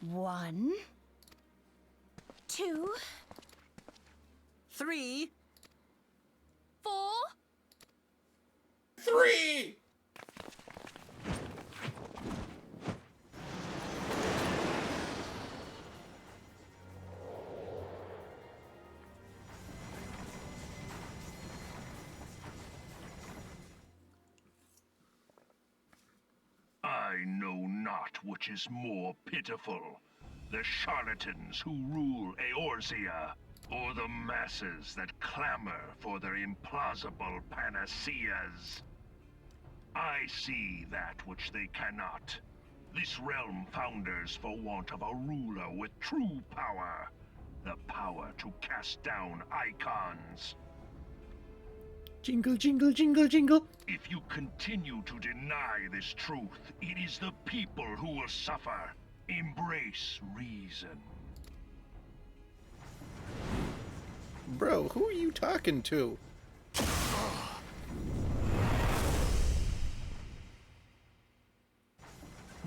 1, 2, 3, 4. 3! I know not which is more pitiful, the charlatans who rule Eorzea, or the masses that clamor for their implausible panaceas. I see that which they cannot. This realm founders for want of a ruler with true power, the power to cast down icons. Jingle, jingle, jingle, jingle. If you continue to deny this truth, it is the people who will suffer. Embrace reason. Bro, who are you talking to?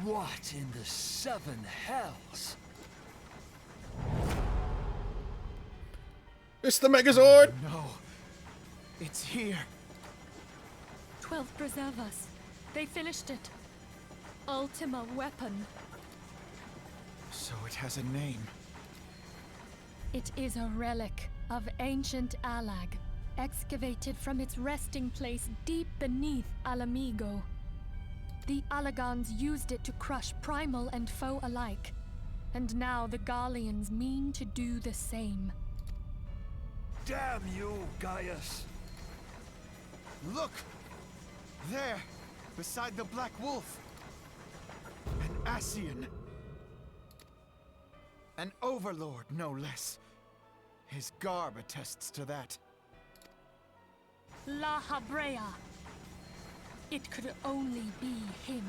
What in the 7 hells? It's the Megazord! No. It's here. 12 preserve us. They finished it. Ultima weapon. So it has a name. It is a relic of ancient Alag, excavated from its resting place deep beneath Alamigo. The Alagons used it to crush primal and foe alike, and now the Garleans mean to do the same. Damn you, Gaius! Look! There, beside the Black Wolf. An Ascian. An overlord, no less. His garb attests to that. La Habrea. It could only be him.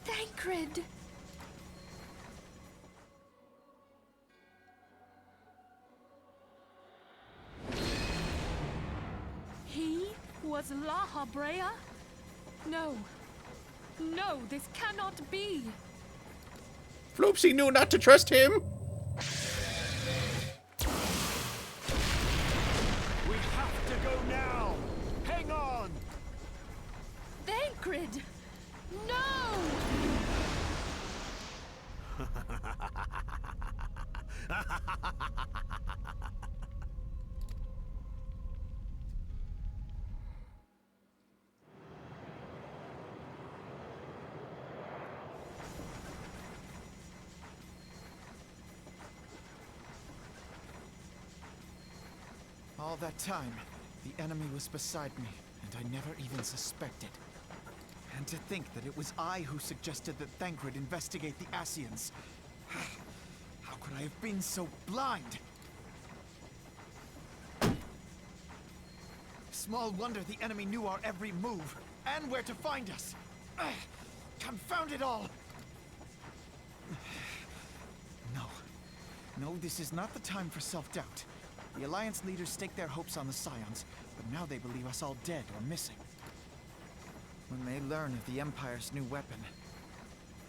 Thancred! He was La Habrea? No. No, this cannot be. Floopsy knew not to trust him! We have to go now! Hang on! Thancred! No! All that time, the enemy was beside me, and I never even suspected. And to think that it was I who suggested that Thancred investigate the Ascians. How could I have been so blind? Small wonder the enemy knew our every move, and where to find us. Confound it all! No. No, this is not the time for self-doubt. The Alliance leaders staked their hopes on the Scions, but now they believe us all dead or missing. When they learn of the Empire's new weapon,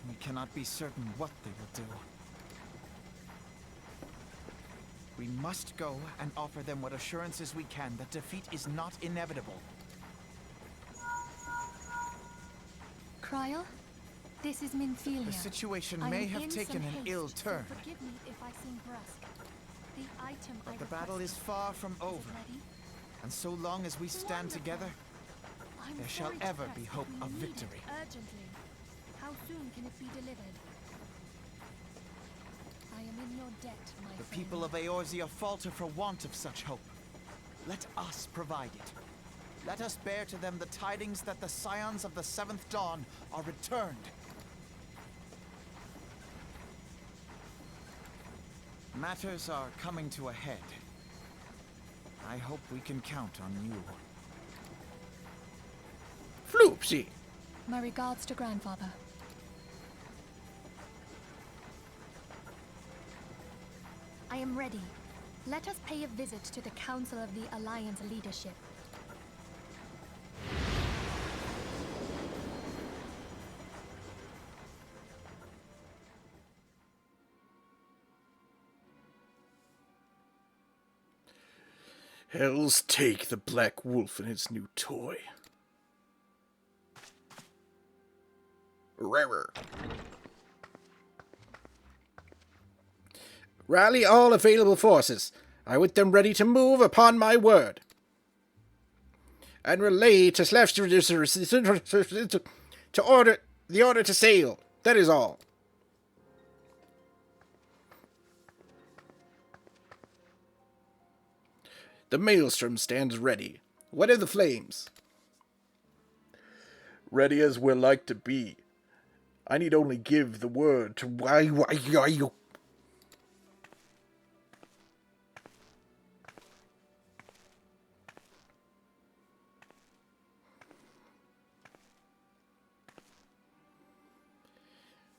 we cannot be certain what they will do. We must go and offer them what assurances we can that defeat is not inevitable. Cryle, this is Minfilia. The situation I may am have in taken some an haste, ill so turn. forgive me if I seem brusque. The item I But the battle is requested. far from Is it over. ready? And so long as we stand Wonderful. together, I'm there shall sorry to ever press, be but hope we of need it victory. urgently. How soon can it be delivered? I am in your debt, my the friend. people of Eorzea falter for want of such hope. Let us provide it. Let us bear to them the tidings that the Scions of the Seventh Dawn are returned. Matters are coming to a head. I hope we can count on you. Floopsy! My regards to grandfather. I am ready. Let us pay a visit to the Council of the Alliance leadership. Hell's take the Black Wolf and its new toy. Rarer. Rally all available forces. I want them ready to move upon my word. And relay to slash to order the order to sail. That is all. The maelstrom stands ready. What are the flames? Ready as we're like to be. I need only give the word to why you.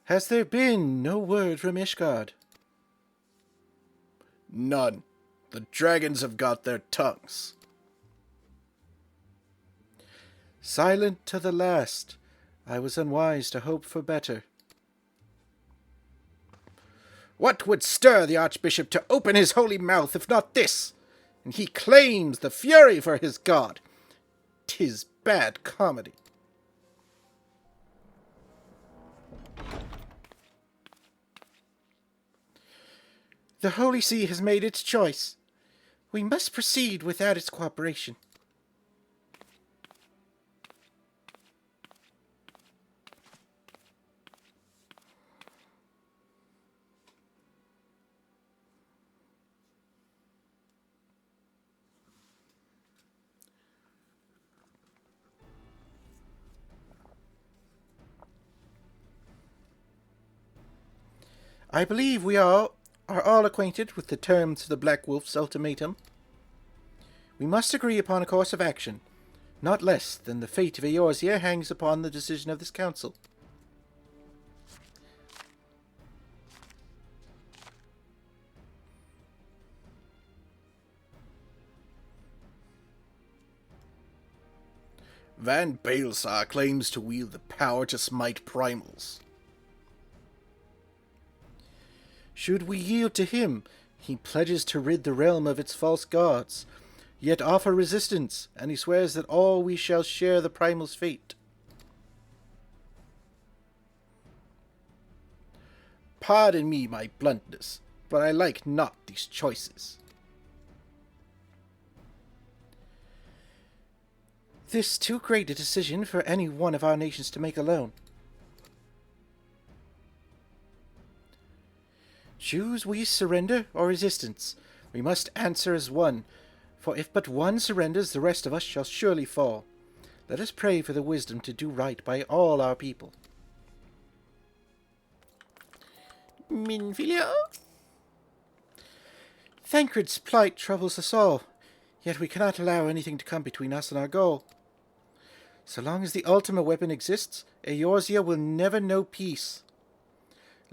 Has there been no word from Ishgard? None. The dragons have got their tongues. Silent to the last. I was unwise to hope for better. What would stir the Archbishop to open his holy mouth if not this? And he claims the fury for his god. 'Tis bad comedy. The Holy See has made its choice. We must proceed without its cooperation. I believe we are all acquainted with the terms of the Black Wolf's ultimatum. We must agree upon a course of action. Not less than the fate of Eorzea hangs upon the decision of this council. Van Baelsar claims to wield the power to smite primals. Should we yield to him, he pledges to rid the realm of its false gods, yet offer resistance, and he swears that all we shall share the primal's fate. Pardon me my bluntness, but I like not these choices. This too great a decision for any one of our nations to make alone. Choose we surrender or resistance. We must answer as one, for if but one surrenders, the rest of us shall surely fall. Let us pray for the wisdom to do right by all our people. Minfilia? Thancred's plight troubles us all, yet we cannot allow anything to come between us and our goal. So long as the ultimate weapon exists, Eorzea will never know peace.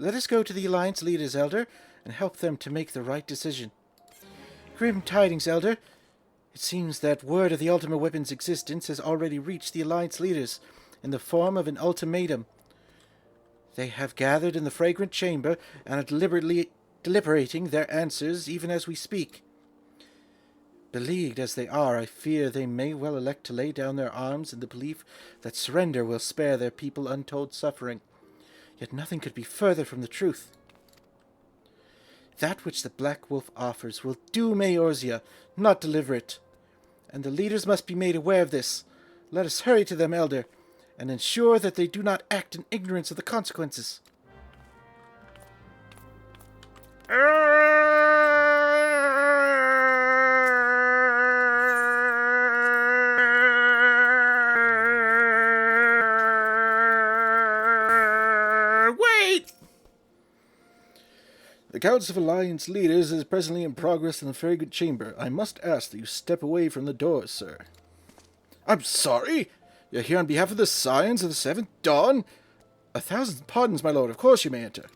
Let us go to the Alliance leaders, Elder, and help them to make the right decision. Grim tidings, Elder. It seems that word of the ultimate weapon's existence has already reached the Alliance leaders in the form of an ultimatum. They have gathered in the fragrant chamber and are deliberating their answers even as we speak. Beleaguered as they are, I fear they may well elect to lay down their arms in the belief that surrender will spare their people untold suffering. Yet nothing could be further from the truth. That which the Black Wolf offers will doom Eorzea, not deliver it. And the leaders must be made aware of this. Let us hurry to them, Elder, and ensure that they do not act in ignorance of the consequences. The Council of Alliance Leaders is presently in progress in the fragrant chamber. I must ask that you step away from the doors, sir. I'm sorry? You're here on behalf of the Scions of the Seventh Dawn? 1,000 pardons, my lord. Of course you may enter.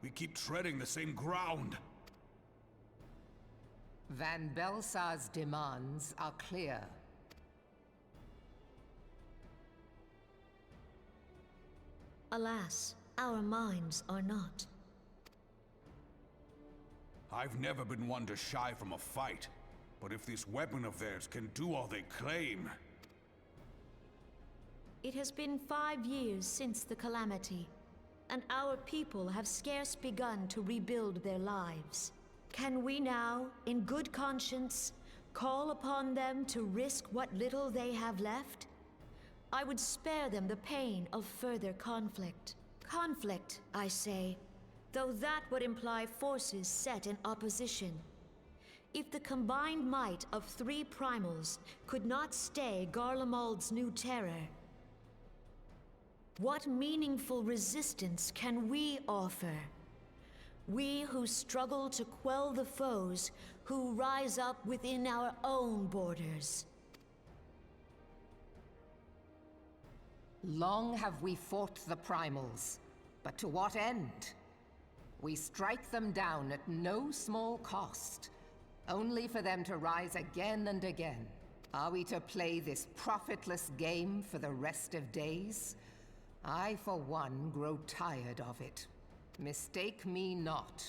We keep treading the same ground. Van Belsar's demands are clear. Alas, our minds are not. I've never been one to shy from a fight, but if this weapon of theirs can do all they claim... It has been 5 years since the calamity, and our people have scarce begun to rebuild their lives. Can we now, in good conscience, call upon them to risk what little they have left? I would spare them the pain of further conflict. Conflict, I say, though that would imply forces set in opposition. If the combined might of 3 primals could not stay Garlemald's new terror, what meaningful resistance can we offer? We who struggle to quell the foes who rise up within our own borders. Long have we fought the primals, but to what end? We strike them down at no small cost, only for them to rise again and again. Are we to play this profitless game for the rest of days? I, for one, grow tired of it. Mistake me not.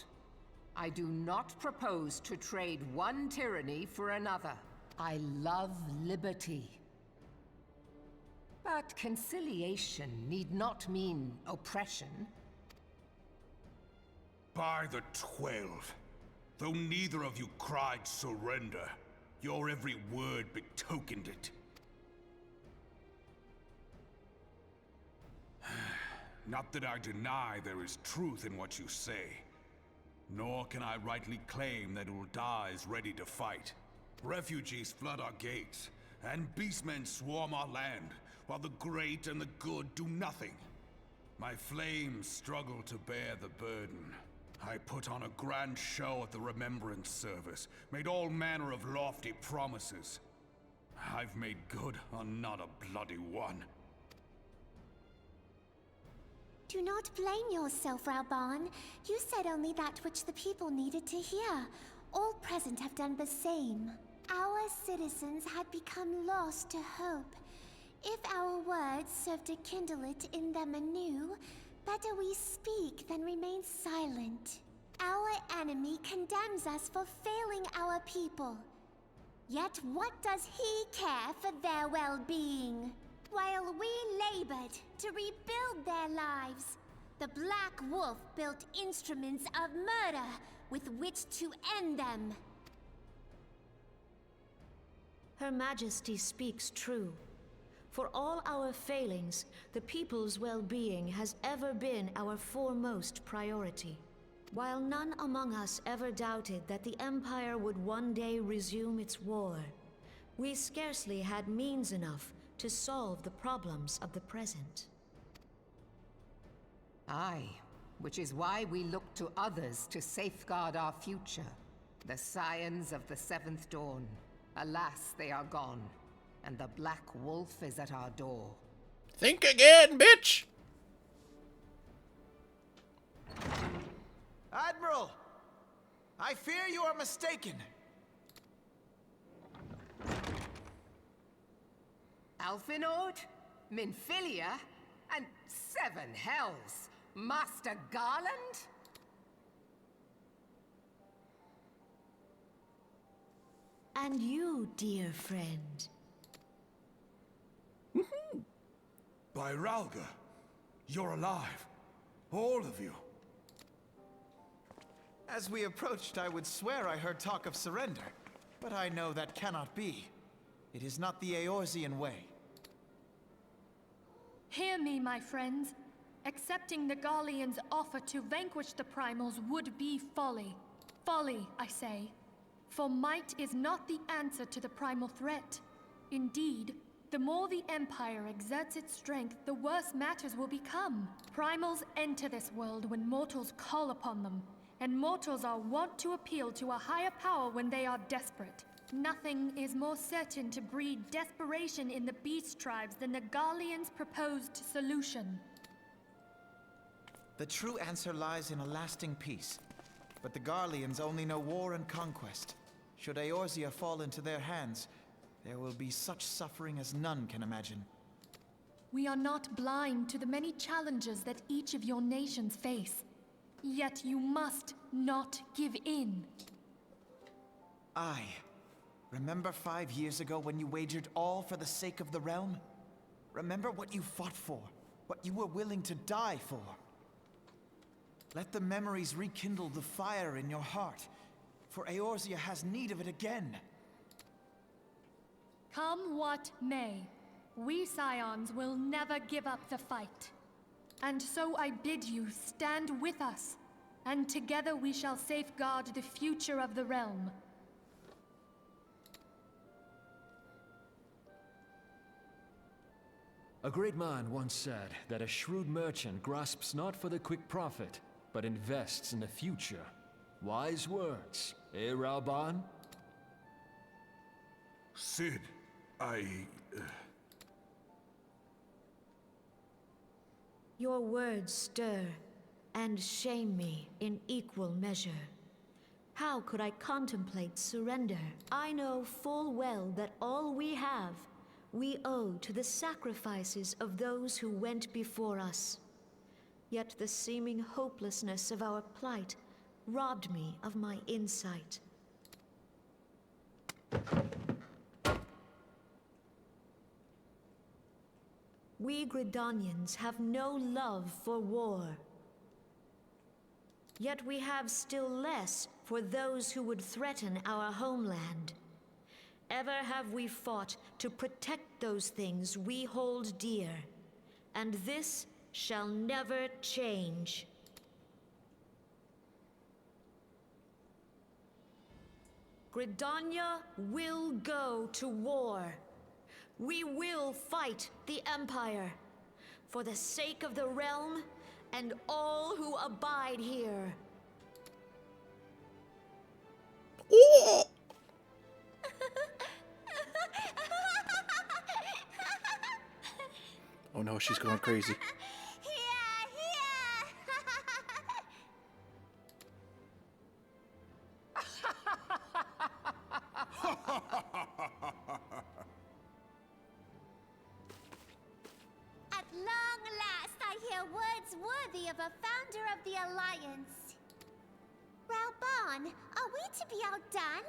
I do not propose to trade one tyranny for another. I love liberty. But conciliation need not mean oppression. By the 12, though neither of you cried surrender, your every word betokened it. Not that I deny there is truth in what you say, nor can I rightly claim that Ul'dah is ready to fight. Refugees flood our gates, and beastmen swarm our land, while the great and the good do nothing. My flames struggle to bear the burden. I put on a grand show at the Remembrance Service, made all manner of lofty promises. I've made good on not a bloody one. Do not blame yourself, Raban. You said only that which the people needed to hear. All present have done the same. Our citizens had become lost to hope. If our words serve to kindle it in them anew, better we speak than remain silent. Our enemy condemns us for failing our people. Yet what does he care for their well-being? While we labored to rebuild their lives, the Black Wolf built instruments of murder with which to end them. Her Majesty speaks true. For all our failings, the people's well-being has ever been our foremost priority. While none among us ever doubted that the Empire would one day resume its war, we scarcely had means enough to solve the problems of the present. Aye, which is why we look to others to safeguard our future. The Scions of the Seventh Dawn. Alas, they are gone, and the Black Wolf is at our door. Think again, bitch! Admiral! I fear you are mistaken. Alfinord, Minfilia, and 7 hells. Master Garland? And you, dear friend. By Ralga, you're alive. All of you. As we approached, I would swear I heard talk of surrender, but I know that cannot be. It is not the Eorzean way. Hear me, my friends. Accepting the Garleans' offer to vanquish the Primals would be folly. Folly, I say. For might is not the answer to the Primal threat. Indeed, the more the Empire exerts its strength, the worse matters will become. Primals enter this world when mortals call upon them, and mortals are wont to appeal to a higher power when they are desperate. Nothing is more certain to breed desperation in the beast tribes than the Garleans' proposed solution. The true answer lies in a lasting peace. But the Garleans only know war and conquest. Should Eorzea fall into their hands, there will be such suffering as none can imagine. We are not blind to the many challenges that each of your nations face. Yet you must not give in. Remember 5 years ago when you wagered all for the sake of the realm? Remember what you fought for, what you were willing to die for. Let the memories rekindle the fire in your heart, for Eorzea has need of it again. Come what may, we Scions will never give up the fight. And so I bid you stand with us, and together we shall safeguard the future of the realm. A great man once said that a shrewd merchant grasps not for the quick profit, but invests in the future. Wise words, eh, Raoban? Cid, Your words stir and shame me in equal measure. How could I contemplate surrender? I know full well that all we have, we owe to the sacrifices of those who went before us. Yet the seeming hopelessness of our plight robbed me of my insight. We Gridanians have no love for war. Yet we have still less for those who would threaten our homeland. Ever have we fought to protect those things we hold dear, and this shall never change. Gridania will go to war. We will fight the Empire for the sake of the realm and all who abide here. Oh no, she's going crazy. At long last, I hear words worthy of a founder of the Alliance. Raoban, are we to be outdone?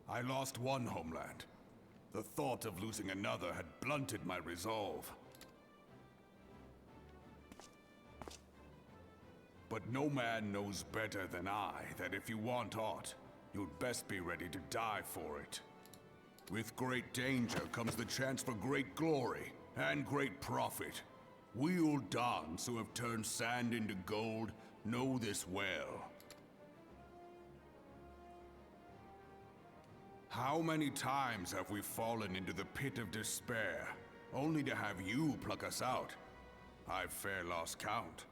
I lost one homeland. The thought of losing another had blunted my resolve. But no man knows better than I that if you want aught, you'd best be ready to die for it. With great danger comes the chance for great glory and great profit. We Uldans who have turned sand into gold know this well. How many times have we fallen into the pit of despair, only to have you pluck us out? I've fair lost count.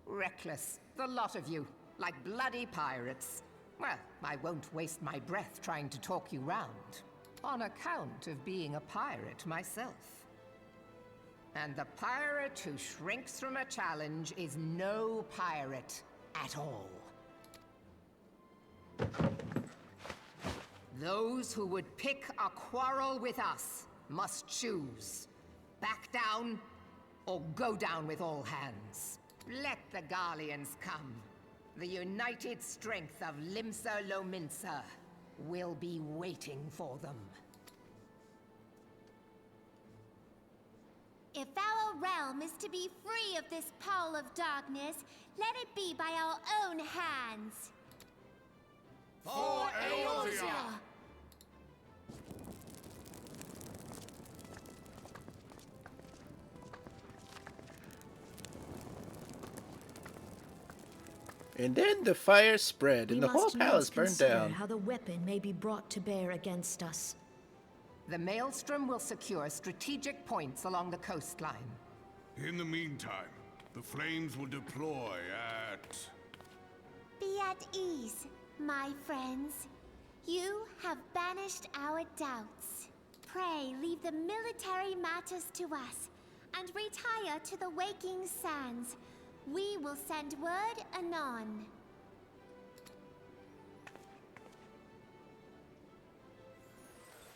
Reckless, the lot of you, like bloody pirates. Well, I won't waste my breath trying to talk you round, on account of being a pirate myself. And the pirate who shrinks from a challenge is no pirate at all. Those who would pick a quarrel with us must choose. Back down, or go down with all hands. Let the Garleans come. The united strength of Limsa Lominsa will be waiting for them. If our realm is to be free of this pall of darkness, let it be by our own hands. For Eorzea! And then the fire spread, and the whole palace burned down. How the weapon may be brought to bear against us. The Maelstrom will secure strategic points along the coastline. In the meantime, the flames will deploy at... Be at ease, my friends. You have banished our doubts. pray leave the military matters to us, and retire to the waking sands. We will send word anon.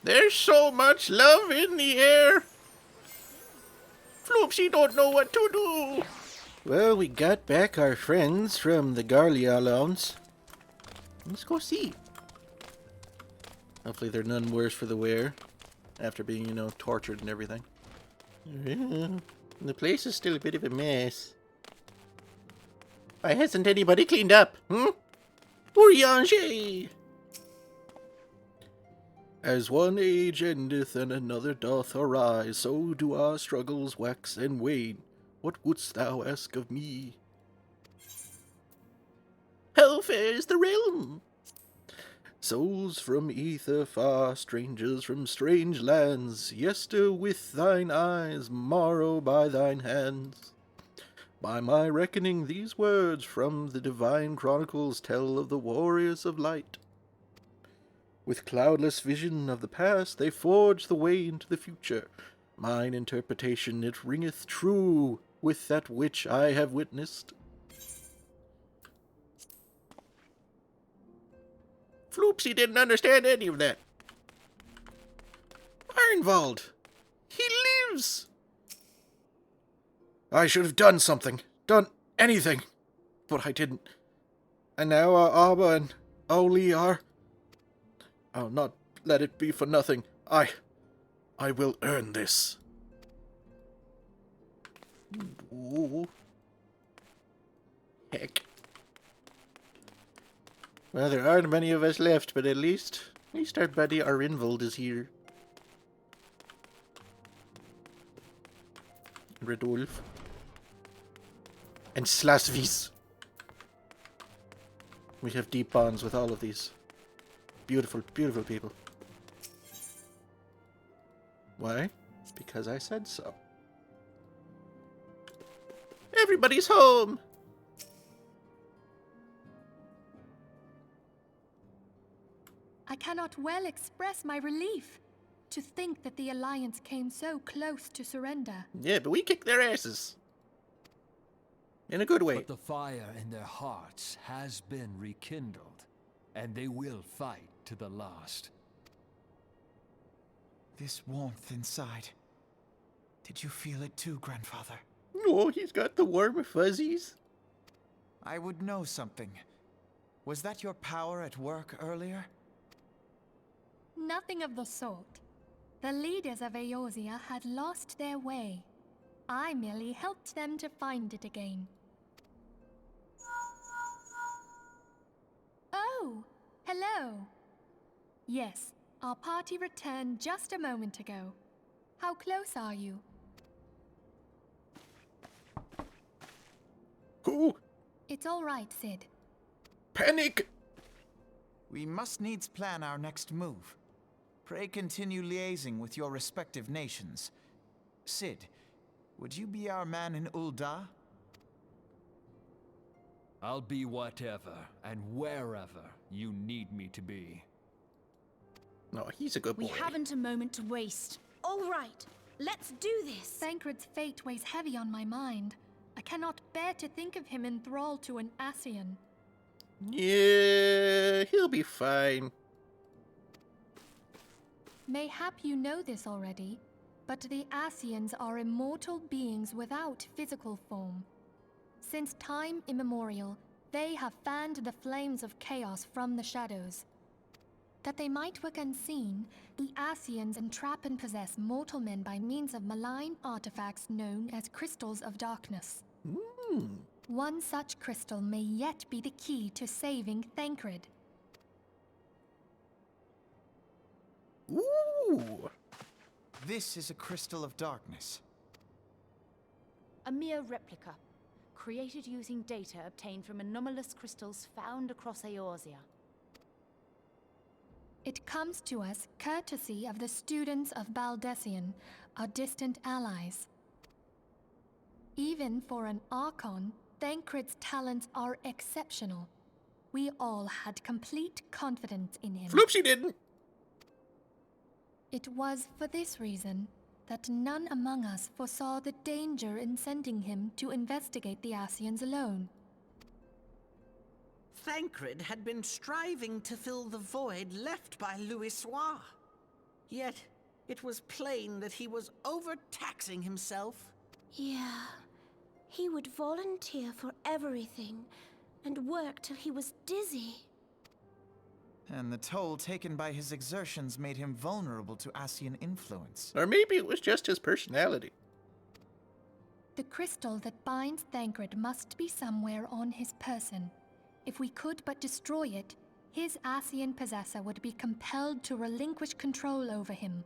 There's so much love in the air. Floopsy don't know what to do. Well, we got back our friends from the Garlia Lounge. Let's go see. Hopefully they're none worse for the wear. After being, you know, tortured and everything. Yeah, the place is still a bit of a mess. Why hasn't anybody cleaned up? Bourrianger! As one age endeth and another doth arise, so do our struggles wax and wane. What wouldst thou ask of me? How fares the realm? Souls from ether far, strangers from strange lands, yester with thine eyes, morrow by thine hands. By my reckoning, these words from the divine chronicles tell of the warriors of light. With cloudless vision of the past, they forge the way into the future. Mine interpretation, it ringeth true with that which I have witnessed. Floopsy didn't understand any of that. Ironwald! He lives! I should have done something. Done anything. But I didn't. And now our Abba and Oli are... I'll not let it be for nothing. I will earn this. Ooh. Heck. Well, there aren't many of us left, but at least our buddy Arinvold is here. Redolf. And Slasvis. We have deep bonds with all of these beautiful, beautiful people. Why? Because I said so. Everybody's home! I cannot well express my relief to think that the Alliance came so close to surrender. Yeah, but we kicked their asses. In a good way. But the fire in their hearts has been rekindled, and they will fight to the last. This warmth inside. Did you feel it too, Grandfather? Oh, he's got the warm fuzzies. I would know something. Was that your power at work earlier? Nothing of the sort. The leaders of Eorzea had lost their way. I merely helped them to find it again. Oh, hello. Yes, our party returned just a moment ago. How close are you? Who? It's all right, Sid. Panic! We must needs plan our next move. Pray continue liaising with your respective nations. Sid, would you be our man in Ul'dah? I'll be whatever and wherever you need me to be. No, he's a good boy. We haven't a moment to waste. All right, let's do this. Thancred's fate weighs heavy on my mind. I cannot bear to think of him in thrall to an Ascian. Yeah, he'll be fine. Mayhap you know this already, but the Ascians are immortal beings without physical form. Since time immemorial, they have fanned the flames of chaos from the shadows. That they might work unseen, the Ascians entrap and possess mortal men by means of malign artifacts known as crystals of darkness. One such crystal may yet be the key to saving Thancred. Ooh! This is a crystal of darkness. A mere replica, created using data obtained from anomalous crystals found across Eorzea. It comes to us courtesy of the students of Baldessian, our distant allies. Even for an Archon, Thancred's talents are exceptional. We all had complete confidence in him. Floopsy didn't. It was for this reason that none among us foresaw the danger in sending him to investigate the Ascians alone. Thancred had been striving to fill the void left by Louisoix. Yet, it was plain that he was overtaxing himself. Yeah. He would volunteer for everything and work till he was dizzy. And the toll taken by his exertions made him vulnerable to Ascian influence. Or maybe it was just his personality. The crystal that binds Thancred must be somewhere on his person. If we could but destroy it, his Ascian possessor would be compelled to relinquish control over him.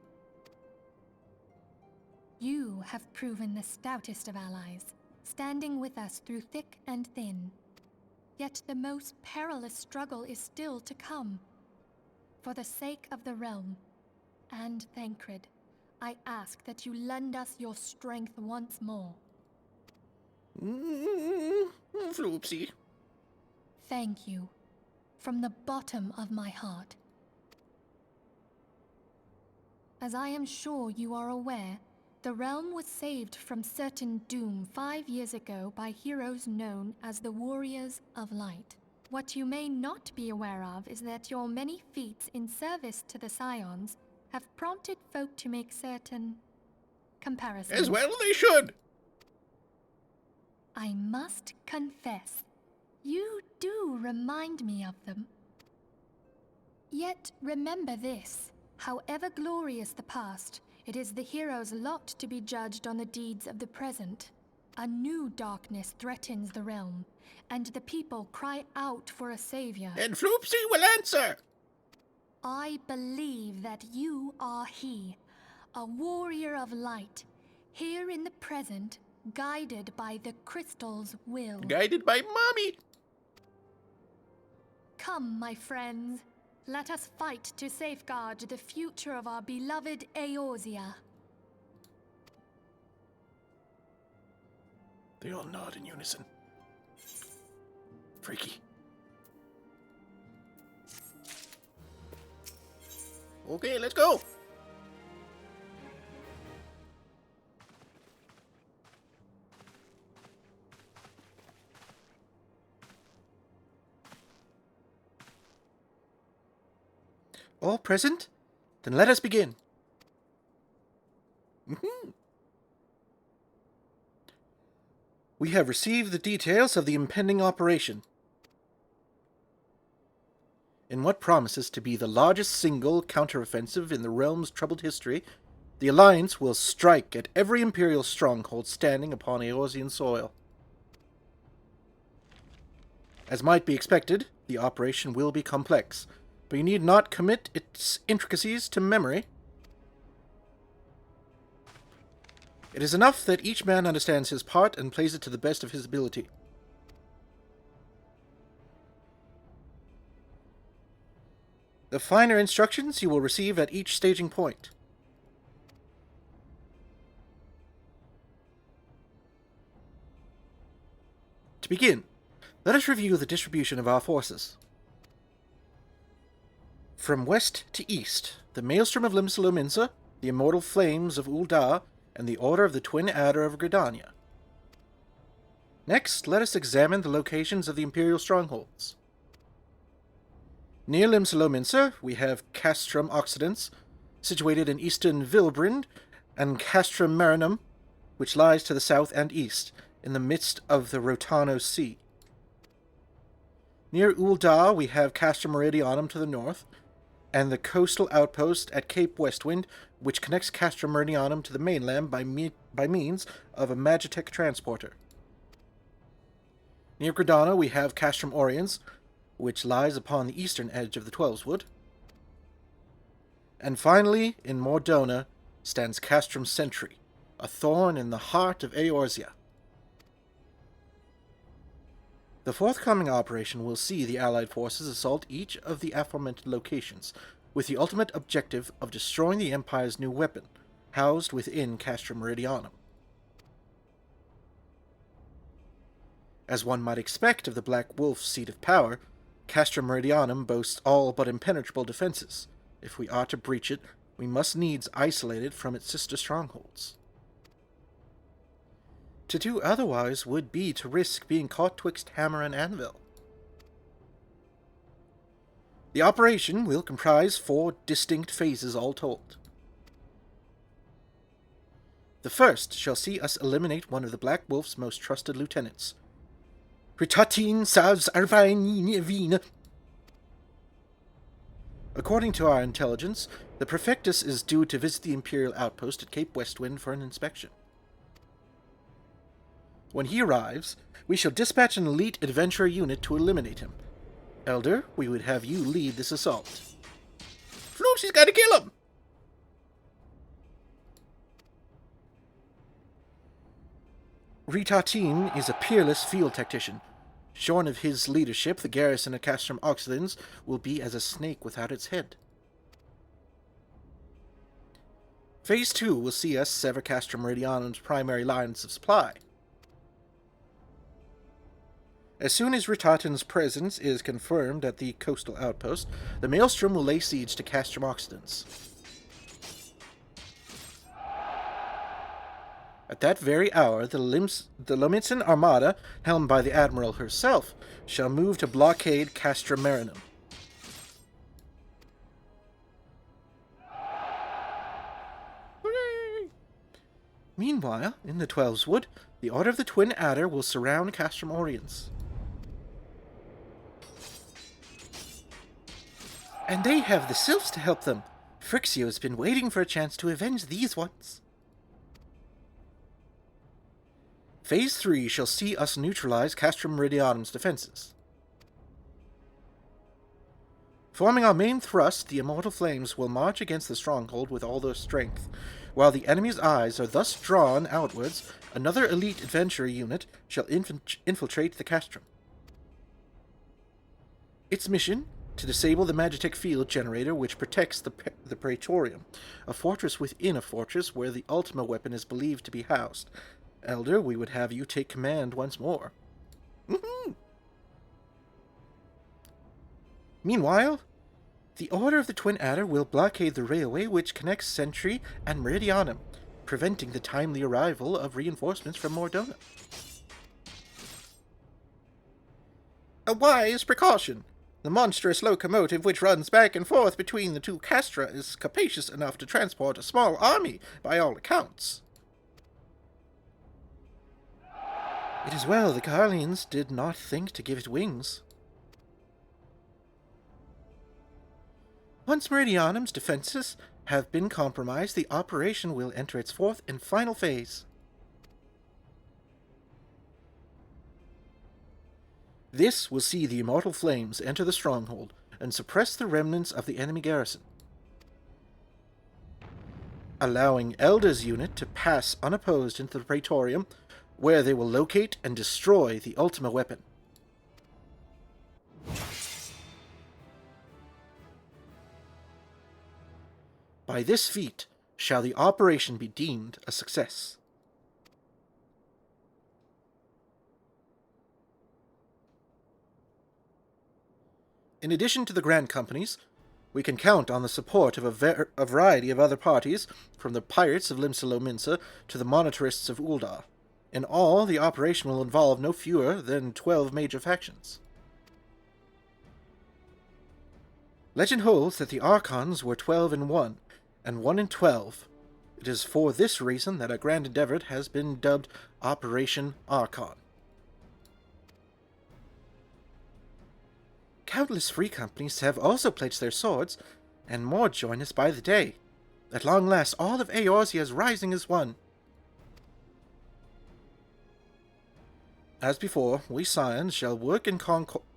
You have proven the stoutest of allies, standing with us through thick and thin. Yet the most perilous struggle is still to come. For the sake of the realm, and Thancred, I ask that you lend us your strength once more. Floopsy. Thank you, from the bottom of my heart. As I am sure you are aware, the realm was saved from certain doom 5 years ago by heroes known as the Warriors of Light. What you may not be aware of is that your many feats in service to the Scions have prompted folk to make certain comparisons. As well they should! I must confess, you do remind me of them. Yet remember this, however glorious the past, it is the hero's lot to be judged on the deeds of the present. A new darkness threatens the realm, and the people cry out for a savior. And Floopsy will answer! I believe that you are he, a warrior of light, here in the present, guided by the crystal's will. Guided by Mommy! Come, my friends. Let us fight to safeguard the future of our beloved Eorzea. They all nod in unison. Freaky. Okay, let's go! All present? Then let us begin. We have received the details of the impending operation. In what promises to be the largest single counteroffensive in the realm's troubled history, the Alliance will strike at every Imperial stronghold standing upon Eorzean soil. As might be expected, the operation will be complex, but you need not commit its intricacies to memory. It is enough that each man understands his part and plays it to the best of his ability. The finer instructions you will receive at each staging point. To begin, let us review the distribution of our forces. From west to east, the Maelstrom of Limsa, the Immortal Flames of Ul'dah, and the Order of the Twin Adder of Gridania. Next, let us examine the locations of the Imperial strongholds. Near Limsa, we have Castrum Occidens, situated in eastern Vilbrind, and Castrum Marinum, which lies to the south and east, in the midst of the Rotano Sea. Near Ul'dah, we have Castrum Meridianum to the north, and the coastal outpost at Cape Westwind, which connects Castrum Meridianum to the mainland by means of a Magitech transporter. Near Gridana, we have Castrum Oriens, which lies upon the eastern edge of the Twelveswood. And finally, in Mordona, stands Castrum Sentry, a thorn in the heart of Eorzea. The forthcoming operation will see the Allied forces assault each of the aforementioned locations, with the ultimate objective of destroying the Empire's new weapon, housed within Castrum Meridianum. As one might expect of the Black Wolf's seat of power, Castrum Meridianum boasts all but impenetrable defenses. If we are to breach it, we must needs isolate it from its sister strongholds. To do otherwise would be to risk being caught twixt hammer and anvil. The operation will comprise 4 distinct phases all told. The first shall see us eliminate one of the Black Wolf's most trusted lieutenants. Ritatin Savs Arvain. According to our intelligence, the Prefectus is due to visit the Imperial outpost at Cape Westwind for an inspection. When he arrives, we shall dispatch an elite adventurer unit to eliminate him. Elder, we would have you lead this assault. Floopsy's gotta kill him! Ritatin is a peerless field tactician. Shorn of his leadership, the garrison of Castrum Oxydens will be as a snake without its head. Phase 2 will see us sever Castrum Meridianum's primary lines of supply. As soon as Ritatin's presence is confirmed at the coastal outpost, the Maelstrom will lay siege to Castrum Oxydens. At that very hour, the Lomitsan Armada, helmed by the Admiral herself, shall move to blockade Castrum Marinum. Hooray! Meanwhile, in the Twelves Wood, the Order of the Twin Adder will surround Castrum Oriens. And they have the Sylphs to help them. Phrixio's been waiting for a chance to avenge these ones. Phase 3 shall see us neutralize Castrum Meridianum's defenses. Forming our main thrust, the Immortal Flames will march against the stronghold with all their strength. While the enemy's eyes are thus drawn outwards, another elite adventurer unit shall infiltrate the Castrum. Its mission? To disable the Magitech field generator which protects the Praetorium, a fortress within a fortress where the Ultima weapon is believed to be housed. Elder, we would have you take command once more. Meanwhile, the Order of the Twin Adder will blockade the railway which connects Sentry and Meridianum, preventing the timely arrival of reinforcements from Mordona. A wise precaution. The monstrous locomotive which runs back and forth between the two castra is capacious enough to transport a small army, by all accounts. It is well the Garleans did not think to give it wings. Once Meridianum's defenses have been compromised, the operation will enter its 4th and final phase. This will see the Immortal Flames enter the stronghold and suppress the remnants of the enemy garrison, allowing Elder's unit to pass unopposed into the Praetorium, where they will locate and destroy the Ultima weapon. By this feat shall the operation be deemed a success. In addition to the Grand Companies, we can count on the support of a variety of other parties, from the Pirates of Limsa-Lominsa to the Monetarists of Uldar. In all, the operation will involve no fewer than 12 major factions. Legend holds that the Archons were 12 in 1, and 1 in 12. It is for this reason that our grand endeavor has been dubbed Operation Archon. Countless free companies have also pledged their swords, and more join us by the day. At long last, all of Eorzea is rising as one. As before, we Scions shall work in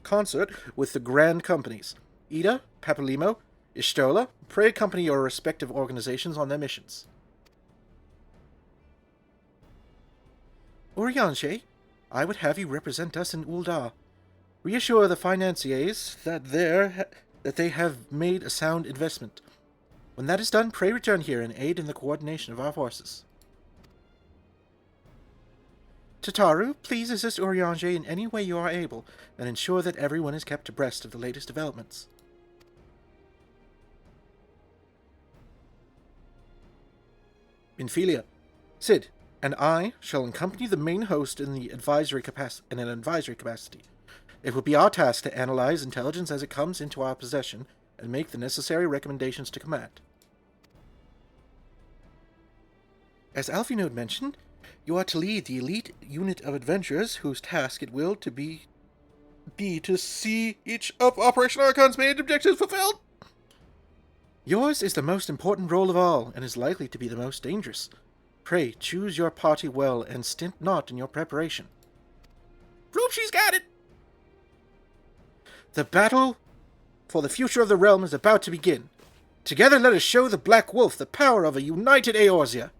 concert with the Grand Companies, Ida, Papalimo, Ishtola, pray accompany your respective organizations on their missions. Urianger, I would have you represent us in Uldar. Reassure the financiers that they have made a sound investment. When that is done, pray return here and aid in the coordination of our forces. Tataru, please assist Urianger in any way you are able, and ensure that everyone is kept abreast of the latest developments. Infelia. Sid and I shall accompany the main host in an advisory capacity. It will be our task to analyze intelligence as it comes into our possession and make the necessary recommendations to command. As Alphinaud mentioned, you are to lead the elite unit of adventurers whose task it will be to see each of Operation Archon's main objectives fulfilled. Yours is the most important role of all, and is likely to be the most dangerous. Pray, choose your party well, and stint not in your preparation. Floopsy's got it! The battle for the future of the realm is about to begin. Together let us show the Black Wolf the power of a united Eorzea.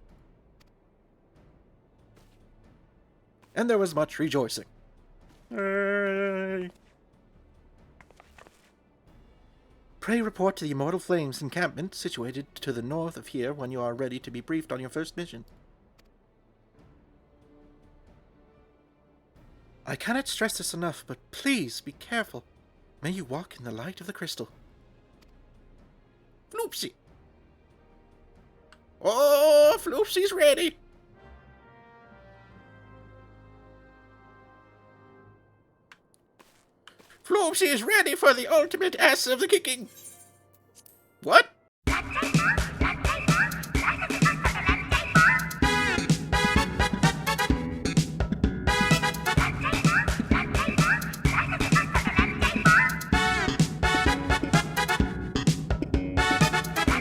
And there was much rejoicing. Hooray! Pray report to the Immortal Flames encampment situated to the north of here when you are ready to be briefed on your first mission. I cannot stress this enough, but please be careful. May you walk in the light of the crystal. Floopsy! Oh, Floopsy's ready! Floopsy is ready for the ultimate ass of the kicking!